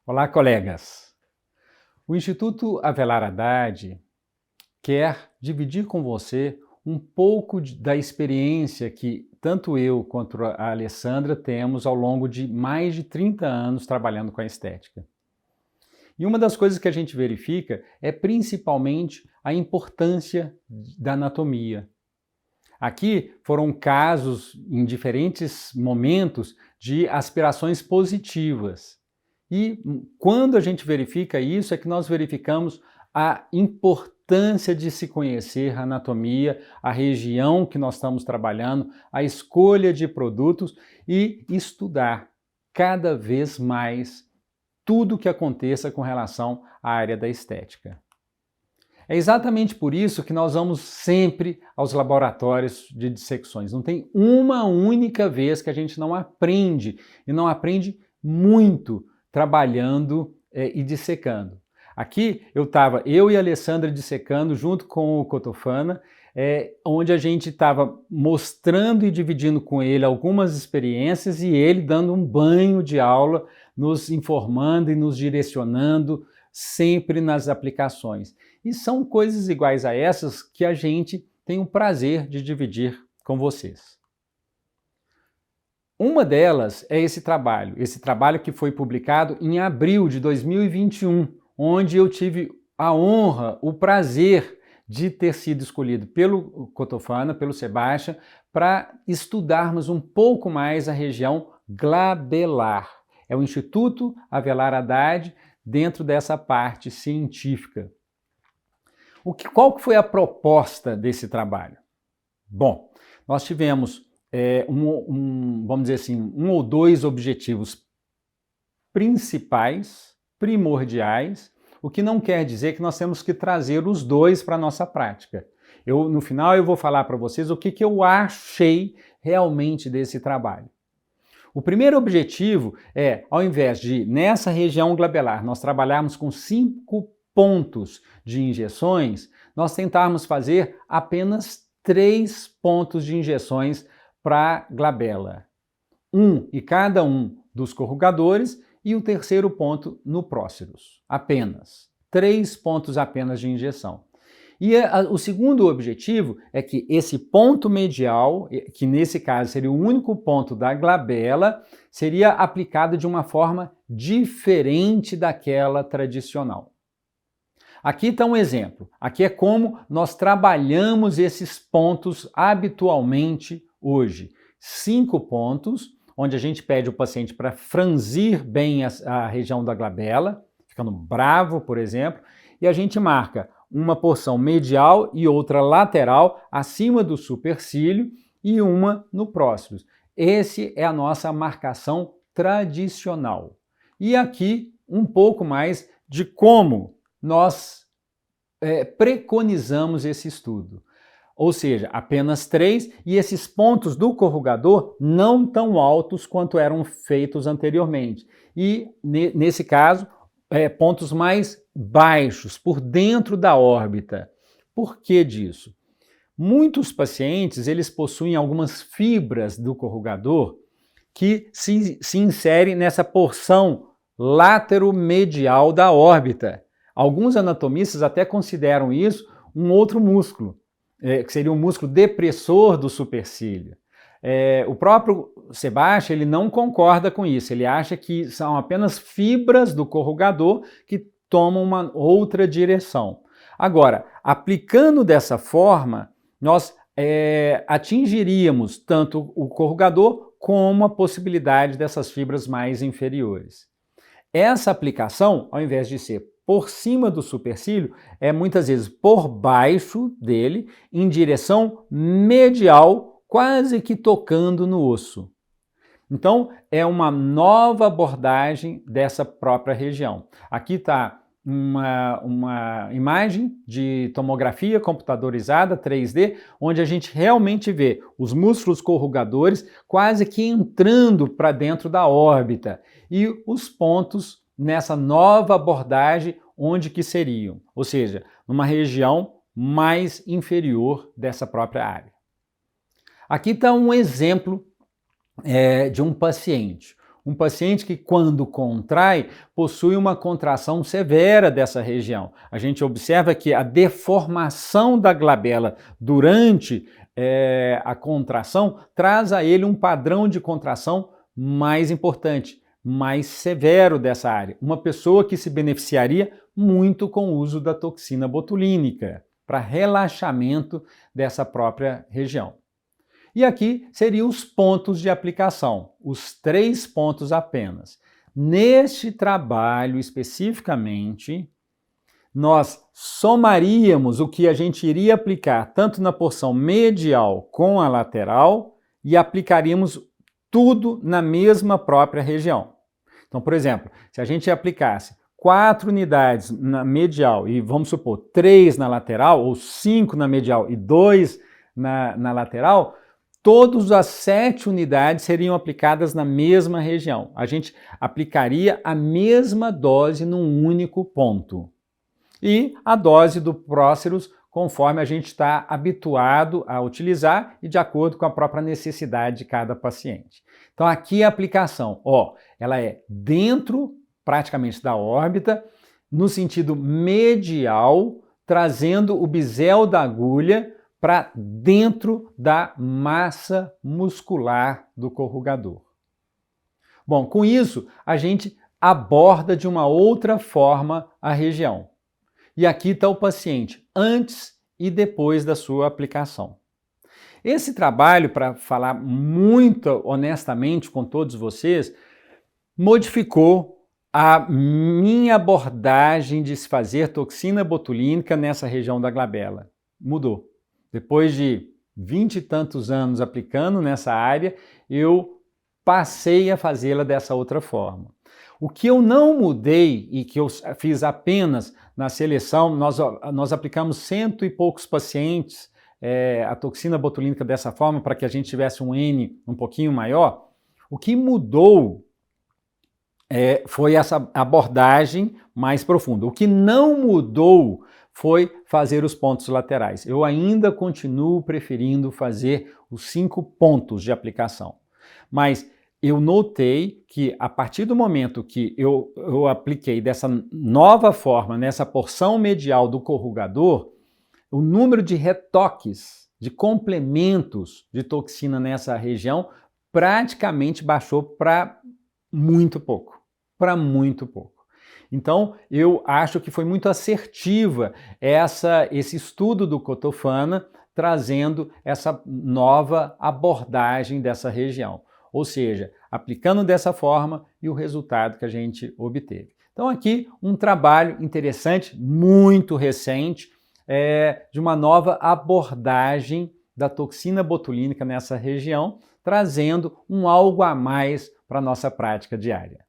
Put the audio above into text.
Olá, colegas! O Instituto Avelar Haddad quer dividir com você um pouco da experiência que tanto eu quanto a Alessandra temos ao longo de mais de 30 anos trabalhando com a estética. E uma das coisas que a gente verifica é principalmente a importância da anatomia. Aqui foram casos em diferentes momentos de aspirações positivas. E quando a gente verifica isso, é que nós verificamos a importância de se conhecer a anatomia, a região que nós estamos trabalhando, a escolha de produtos e estudar cada vez mais tudo o que aconteça com relação à área da estética. É exatamente por isso que nós vamos sempre aos laboratórios de dissecções. Não tem uma única vez que a gente não aprende, e não aprende muito, trabalhando e dissecando. Aqui eu e a Alessandra dissecando junto com o Cotofana, onde a gente estava mostrando e dividindo com ele algumas experiências e ele dando um banho de aula, nos informando e nos direcionando sempre nas aplicações. E são coisas iguais a essas que a gente tem o prazer de dividir com vocês. Uma delas é esse trabalho que foi publicado em abril de 2021, onde eu tive a honra, o prazer de ter sido escolhido pelo Cotofana, pelo Sebastião, para estudarmos um pouco mais a região glabelar. É o Instituto Avelar Haddad dentro dessa parte científica. Qual que foi a proposta desse trabalho? Bom, nós tivemos vamos dizer assim, um ou dois objetivos principais, primordiais, o que não quer dizer que nós temos que trazer os dois para a nossa prática. No final eu vou falar para vocês o que eu achei realmente desse trabalho. O primeiro objetivo é, ao invés de, nessa região glabelar, nós trabalharmos com 5 pontos de injeções, nós tentarmos fazer apenas 3 pontos de injeções para a glabela. Em cada um dos corrugadores e o terceiro ponto no próceros. Apenas. 3 pontos apenas de injeção. E o segundo objetivo é que esse ponto medial, que nesse caso seria o único ponto da glabela, seria aplicado de uma forma diferente daquela tradicional. Aqui está um exemplo. Aqui é como nós trabalhamos esses pontos habitualmente hoje. 5 pontos, onde a gente pede o paciente para franzir bem a região da glabela, ficando bravo, por exemplo, e a gente marca uma porção medial e outra lateral acima do supercílio e uma no próximo. Essa é a nossa marcação tradicional. E aqui um pouco mais de como nós preconizamos esse estudo. Ou seja, apenas 3 e esses pontos do corrugador não tão altos quanto eram feitos anteriormente. E nesse caso, pontos mais baixos, por dentro da órbita. Por que disso? Muitos pacientes, eles possuem algumas fibras do corrugador que se inserem nessa porção lateromedial da órbita. Alguns anatomistas até consideram isso um outro músculo, que seria um músculo depressor do supercílio. O próprio Sebastião ele não concorda com isso, ele acha que são apenas fibras do corrugador que tomam uma outra direção. Agora, aplicando dessa forma, nós atingiríamos tanto o corrugador como a possibilidade dessas fibras mais inferiores. Essa aplicação, ao invés de ser por cima do supercílio, é muitas vezes por baixo dele, em direção medial, quase que tocando no osso. Então, é uma nova abordagem dessa própria região. Aqui está uma imagem de tomografia computadorizada 3D, onde a gente realmente vê os músculos corrugadores quase que entrando para dentro da órbita e os pontos nessa nova abordagem onde que seriam, ou seja, numa região mais inferior dessa própria área. Aqui está um exemplo de um paciente. Um paciente que, quando contrai, possui uma contração severa dessa região. A gente observa que a deformação da glabela durante a contração traz a ele um padrão de contração mais importante, mais severo dessa área. Uma pessoa que se beneficiaria muito com o uso da toxina botulínica para relaxamento dessa própria região. E aqui seriam os pontos de aplicação, os 3 pontos apenas. Neste trabalho especificamente, nós somaríamos o que a gente iria aplicar tanto na porção medial com a lateral e aplicaríamos tudo na mesma própria região. Então, por exemplo, se a gente aplicasse 4 unidades na medial e vamos supor 3 na lateral, ou 5 na medial e 2 na lateral, todas as 7 unidades seriam aplicadas na mesma região. A gente aplicaria a mesma dose num único ponto. E a dose do Próceros, conforme a gente está habituado a utilizar e de acordo com a própria necessidade de cada paciente. Então aqui a aplicação, ela é dentro praticamente da órbita, no sentido medial, trazendo o bisel da agulha para dentro da massa muscular do corrugador. Bom, com isso, a gente aborda de uma outra forma a região. E aqui está o paciente antes e depois da sua aplicação. Esse trabalho, para falar muito honestamente com todos vocês, modificou a minha abordagem de se fazer toxina botulínica nessa região da glabela. Mudou. Depois de 20 e tantos anos aplicando nessa área, eu passei a fazê-la dessa outra forma. O que eu não mudei e que eu fiz apenas na seleção, nós aplicamos 100 e poucos pacientes a toxina botulínica dessa forma para que a gente tivesse um N um pouquinho maior. O que mudou foi essa abordagem mais profunda. O que não mudou foi fazer os pontos laterais. Eu ainda continuo preferindo fazer os 5 pontos de aplicação. Mas eu notei que a partir do momento que eu apliquei dessa nova forma, nessa porção medial do corrugador, o número de retoques, de complementos de toxina nessa região praticamente baixou para muito pouco. Então, eu acho que foi muito assertiva esse estudo do Cotofana, trazendo essa nova abordagem dessa região. Ou seja, aplicando dessa forma e o resultado que a gente obteve. Então aqui um trabalho interessante, muito recente, de uma nova abordagem da toxina botulínica nessa região, trazendo um algo a mais para a nossa prática diária.